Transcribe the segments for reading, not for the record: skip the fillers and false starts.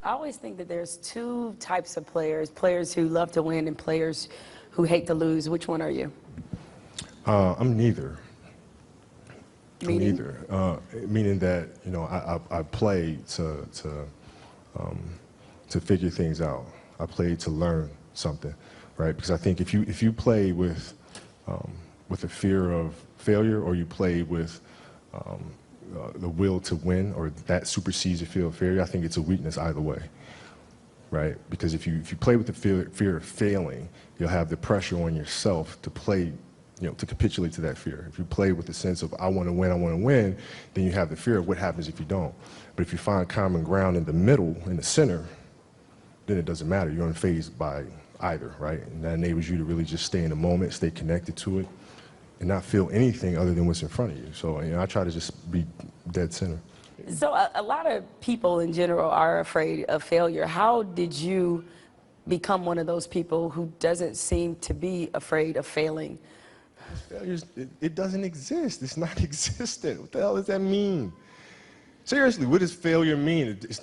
I always think that there's two types of players, players who love to win and players who hate to lose. Which one are you? I'm neither. Meaning? Meaning that, you know, I play to figure things out. I play to learn something, right? Because I think if you play with a fear of failure, or you play with the will to win, or that supersedes your fear of failure, I think it's a weakness either way, right? Because if you play with the fear of failing, you'll have the pressure on yourself to play, you know, to capitulate to that fear. If you play with the sense of I want to win, then you have the fear of what happens if you don't. But if you find common ground in the middle, in the center, then it doesn't matter. You're unfazed by either, right? And that enables you to really just stay in the moment, stay connected to it, and not feel anything other than what's in front of you. So, you know, I try to just be dead center. So a lot of people in general are afraid of failure. How did you become one of those people who doesn't seem to be afraid of failing? Failure, it doesn't exist. It's not existent. What the hell does that mean? Seriously, what does failure mean? It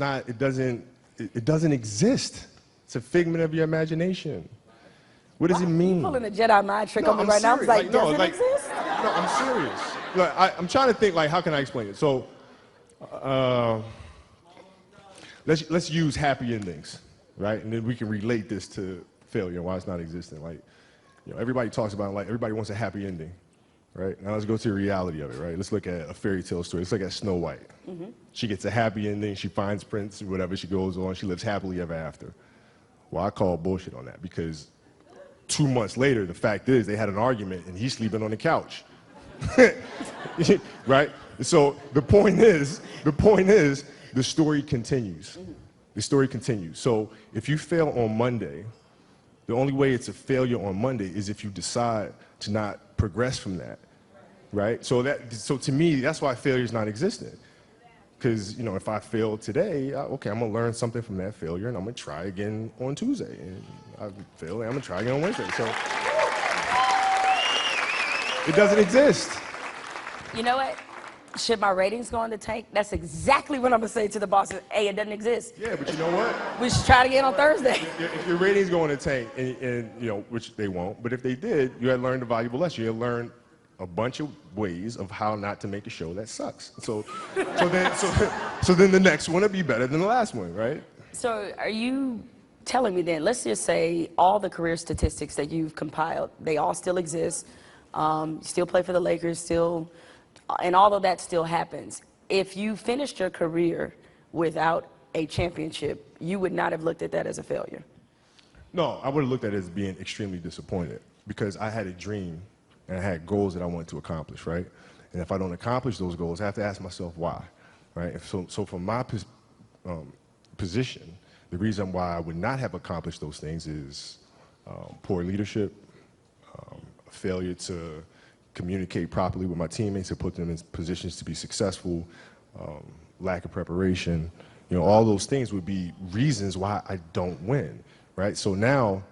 doesn't exist. It's a figment of your imagination. What does it mean? You're pulling a Jedi mind trick on me right now. I was like, does it exist? No, I'm serious. Like, I'm trying to think, like, how can I explain it? So, let's use happy endings, right? And then we can relate this to failure and why it's not existent. Like, you know, everybody talks about, like, everybody wants a happy ending, right? Now let's go to the reality of it, right? Let's look at a fairy tale story. Let's look at Snow White. Mm-hmm. She gets a happy ending. She finds Prince, whatever. She goes on. She lives happily ever after. Well, I call bullshit on that, because 2 months later, the fact is they had an argument and he's sleeping on the couch. Right? So the point is, the story continues. The story continues. So if you fail on Monday, the only way it's a failure on Monday is if you decide to not progress from that, right? So to me, that's why failure is not existent. Because, you know, if I fail today, okay, I'm gonna learn something from that failure, and I'm gonna try again on Tuesday. And I fail, and I'm gonna try again on Wednesday. So it doesn't exist. You know what? Should my ratings go in the tank? That's exactly what I'm gonna say to the boss. Hey, it doesn't exist. Yeah, but you know what? We should try it again on Thursday. If your ratings go in the tank, and you know, which they won't, but if they did, you had learned a valuable lesson. You had learned a bunch of ways of how not to make a show that sucks. So then the next one will be better than the last one, right? So are you telling me then, let's just say all the career statistics that you've compiled, they all still exist, you still play for the Lakers, still, and all of that still happens. If you finished your career without a championship, you would not have looked at that as a failure? No, I would have looked at it as being extremely disappointed, because I had a dream and I had goals that I wanted to accomplish, right? And if I don't accomplish those goals, I have to ask myself why, right? And so from my position, the reason why I would not have accomplished those things is poor leadership, failure to communicate properly with my teammates to put them in positions to be successful, lack of preparation. You know, all those things would be reasons why I don't win, right? So now,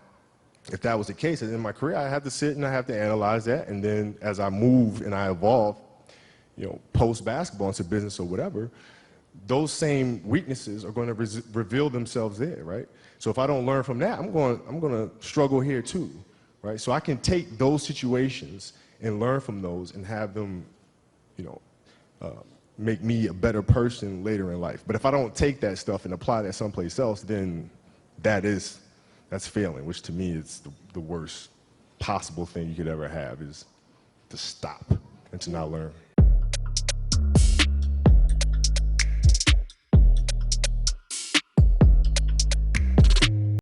if that was the case, in my career, I have to sit and I have to analyze that. And then as I move and I evolve, you know, post-basketball into business or whatever, those same weaknesses are going to reveal themselves there, right? So if I don't learn from that, I'm going to struggle here too, right? So I can take those situations and learn from those and have them, you know, make me a better person later in life. But if I don't take that stuff and apply that someplace else, then that's failing, which to me is the worst possible thing you could ever have, is to stop and to not learn.